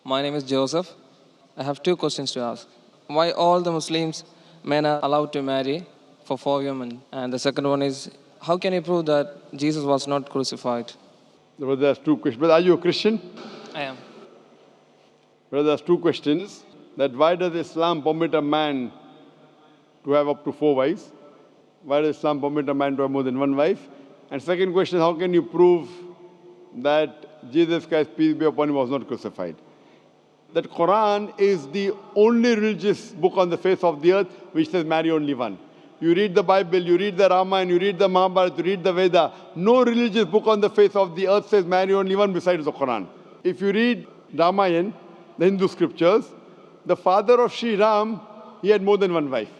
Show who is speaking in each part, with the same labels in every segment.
Speaker 1: My name is Joseph. I have two questions to ask. Why all the Muslims men are allowed to marry for 4 women? And the second one is, how can you prove that Jesus was not crucified?
Speaker 2: Brother, there's two questions. Brother, are you a Christian?
Speaker 1: I am.
Speaker 2: Brother, there's two questions. That why does Islam permit a man to have up to 4 wives? Why does Islam permit a man to have more than one wife? And second question, how can you prove that Jesus Christ, peace be upon him, was not crucified? That Qur'an is the only religious book on the face of the earth which says marry only one. You read the Bible, you read the Ramayana, you read the Mahabharata, you read the Veda. No religious book on the face of the earth says marry only one besides the Quran. If you read Ramayana, the Hindu scriptures, the father of Sri Ram, he had more than one wife.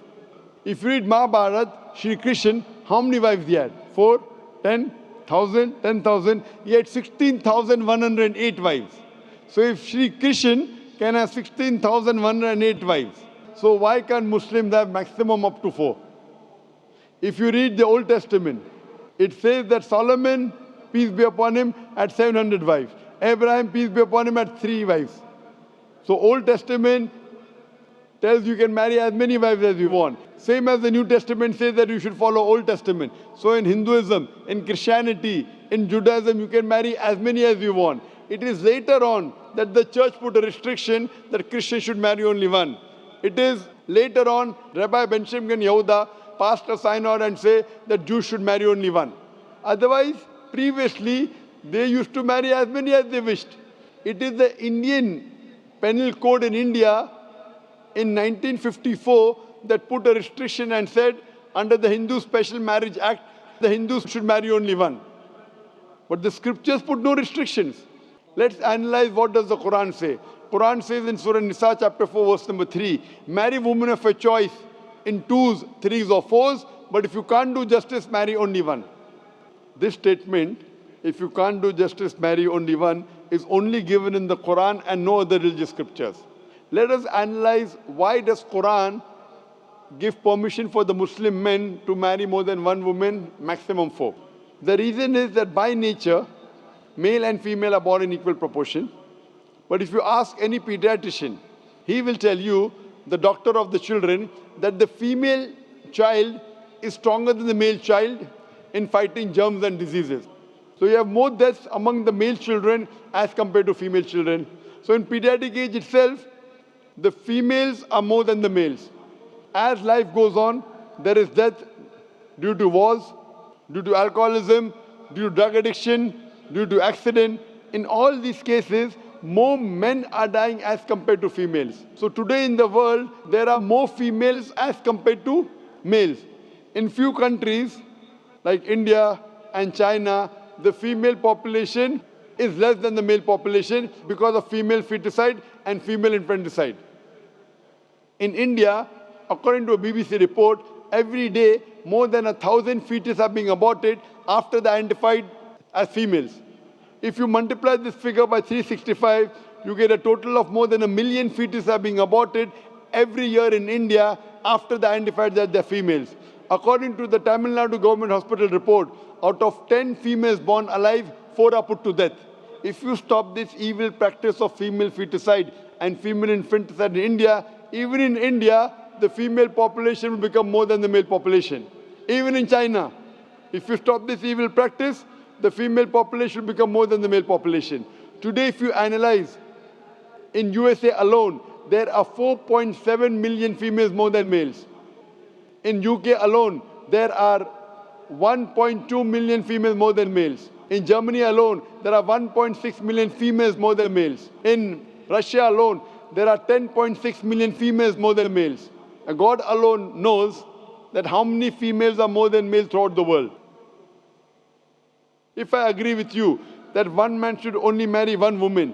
Speaker 2: If you read Mahabharata, Sri Krishna, how many wives he had? 4, 10, 1,000, 10,000. He had 16,108 wives. So if Sri Krishna can have 16,108 wives, so why can't Muslims have maximum up to 4? If you read the Old Testament, it says that Solomon, peace be upon him, had 700 wives. Abraham, peace be upon him, had 3 wives. So Old Testament tells you can marry as many wives as you want. Same as the New Testament says that you should follow Old Testament. So in Hinduism, in Christianity, in Judaism, you can marry as many as you want. It is later on that the church put a restriction that Christians should marry only one. It is later on, Rabbi Ben Shimon Yehuda passed a synod and say that Jews should marry only one. Otherwise, previously, they used to marry as many as they wished. It is the Indian penal code in India in 1954 that put a restriction and said under the Hindu Special Marriage Act, the Hindus should marry only one. But the scriptures put no restrictions. Let's analyze what does the Quran say. Quran says in Surah Nisa chapter 4 verse number 3, marry women of your choice in 2s, 3s or 4s, but if you can't do justice, marry only one. This statement, if you can't do justice, marry only one, is only given in the Quran and no other religious scriptures. Let us analyze why does Quran give permission for the Muslim men to marry more than one woman, maximum 4. The reason is that by nature, male and female are born in equal proportion. But if you ask any pediatrician, he will tell you, the doctor of the children, that the female child is stronger than the male child in fighting germs and diseases. So you have more deaths among the male children as compared to female children. So in pediatric age itself, the females are more than the males. As life goes on, there is death due to wars, due to alcoholism, due to drug addiction, due to accident. In all these cases, more men are dying as compared to females. So today in the world, there are more females as compared to males. In few countries, like India and China, the female population is less than the male population because of female feticide and female infanticide. In India, according to a BBC report, every day more than 1,000 fetuses are being aborted after they are identified as females. If you multiply this figure by 365, you get a total of more than 1 million fetuses are being aborted every year in India after they are identified that they are females. According to the Tamil Nadu government hospital report, out of 10 females born alive, 4 are put to death. If you stop this evil practice of female feticide and female infanticide in India, even in India, the female population will become more than the male population. Even in China, if you stop this evil practice, the female population will become more than the male population. Today, if you analyze, in USA alone, there are 4.7 million females more than males. In UK alone, there are 1.2 million females more than males. In Germany alone, there are 1.6 million females more than males. In Russia alone, there are 10.6 million females more than males. And God alone knows that how many females are more than males throughout the world. If I agree with you that one man should only marry one woman,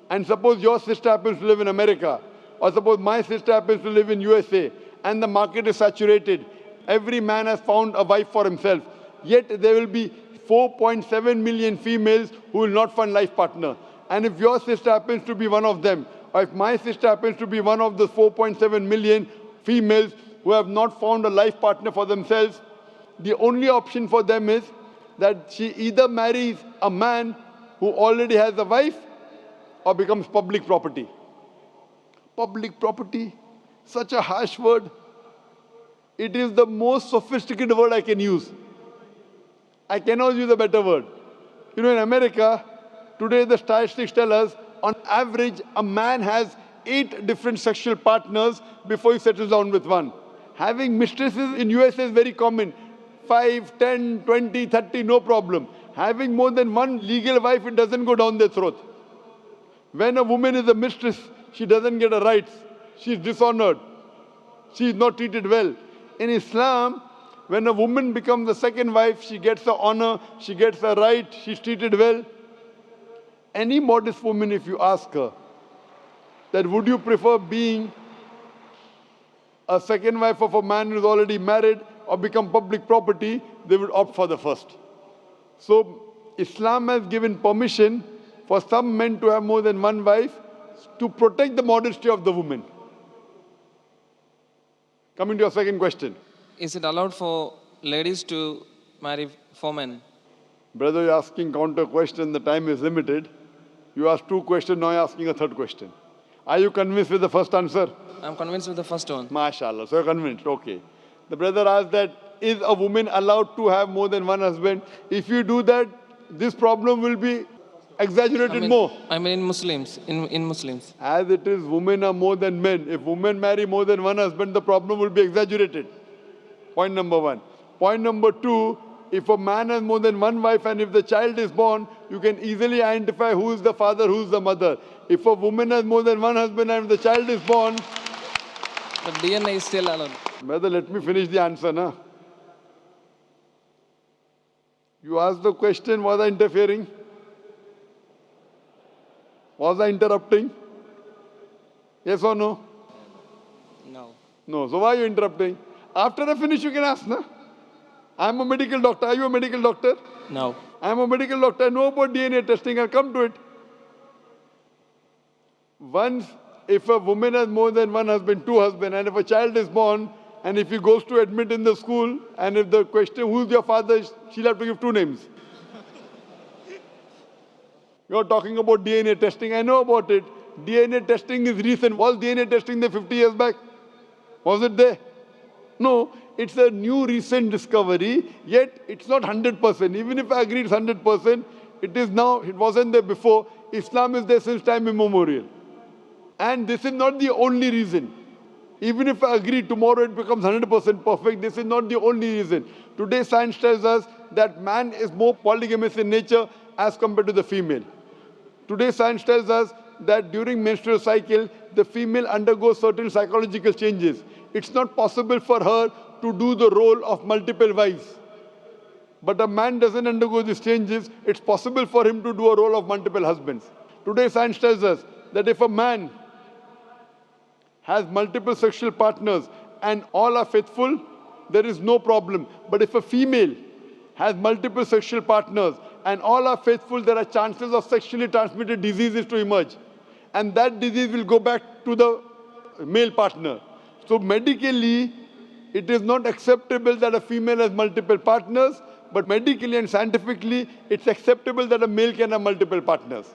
Speaker 2: and suppose your sister happens to live in America, or suppose my sister happens to live in USA, and the market is saturated, every man has found a wife for himself, yet there will be 4.7 million females who will not find life partner. And if your sister happens to be one of them, or if my sister happens to be one of the 4.7 million females who have not found a life partner for themselves, the only option for them is that she either marries a man who already has a wife, or becomes public property? Public property, such a harsh word. It is the most sophisticated word I can use. I cannot use a better word. You know, in America, today the statistics tell us, on average, a man has 8 different sexual partners before he settles down with one. Having mistresses in USA is very common. 5, 10, 20, 30, no problem. Having more than one legal wife, it doesn't go down their throat. When a woman is a mistress, she doesn't get her rights. She is dishonored. She is not treated well. In Islam, when a woman becomes the second wife, she gets her honor, she gets her right, she's treated well. Any modest woman, if you ask her, that would you prefer being a second wife of a man who's already married or become public property, they would opt for the first. So Islam has given permission for some men to have more than one wife to protect the modesty of the woman. Coming to your second question.
Speaker 1: Is it allowed for ladies to marry 4 men?
Speaker 2: Brother, you're asking counter question, the time is limited. You asked 2 questions, now you're asking a 3rd question. Are you convinced with the first answer?
Speaker 1: I'm convinced with the first one.
Speaker 2: MashaAllah, so you're convinced, okay. The brother asked that, is a woman allowed to have more than one husband? If you do that, this problem will be exaggerated more.
Speaker 1: I mean in Muslims, in Muslims.
Speaker 2: As it is, women are more than men. If women marry more than one husband, the problem will be exaggerated. Point number 1. Point number 2, if a man has more than one wife and if the child is born, you can easily identify who is the father, who is the mother. If a woman has more than one husband and if the child is born...
Speaker 1: But DNA is still allowed.
Speaker 2: Brother, let me finish the answer, na? You asked the question, was I interfering? Was I interrupting? Yes or no?
Speaker 1: No.
Speaker 2: No. So why are you interrupting? After I finish, you can ask, na? I'm a medical doctor. Are you a medical doctor?
Speaker 1: No.
Speaker 2: I'm a medical doctor. I know about DNA testing. I'll come to it. Once, if a woman has more than one husband, 2 husbands, and if a child is born, and if he goes to admit in the school, and if the question, who's your father, she'll have to give 2 names. You're talking about DNA testing. I know about it. DNA testing is recent. Was DNA testing there 50 years back? Was it there? No. It's a new recent discovery, yet it's not 100%. Even if I agree it's 100%, it is now, it wasn't there before. Islam is there since time immemorial. And this is not the only reason. Even if I agree tomorrow it becomes 100% perfect, this is not the only reason. Today science tells us that man is more polygamous in nature as compared to the female. Today science tells us that during menstrual cycle, the female undergoes certain psychological changes. It's not possible for her to do the role of multiple wives. But a man doesn't undergo these changes. It's possible for him to do a role of multiple husbands. Today science tells us that if a man has multiple sexual partners and all are faithful, there is no problem. But if a female has multiple sexual partners and all are faithful, there are chances of sexually transmitted diseases to emerge. And that disease will go back to the male partner. So medically, it is not acceptable that a female has multiple partners, but medically and scientifically, it's acceptable that a male can have multiple partners.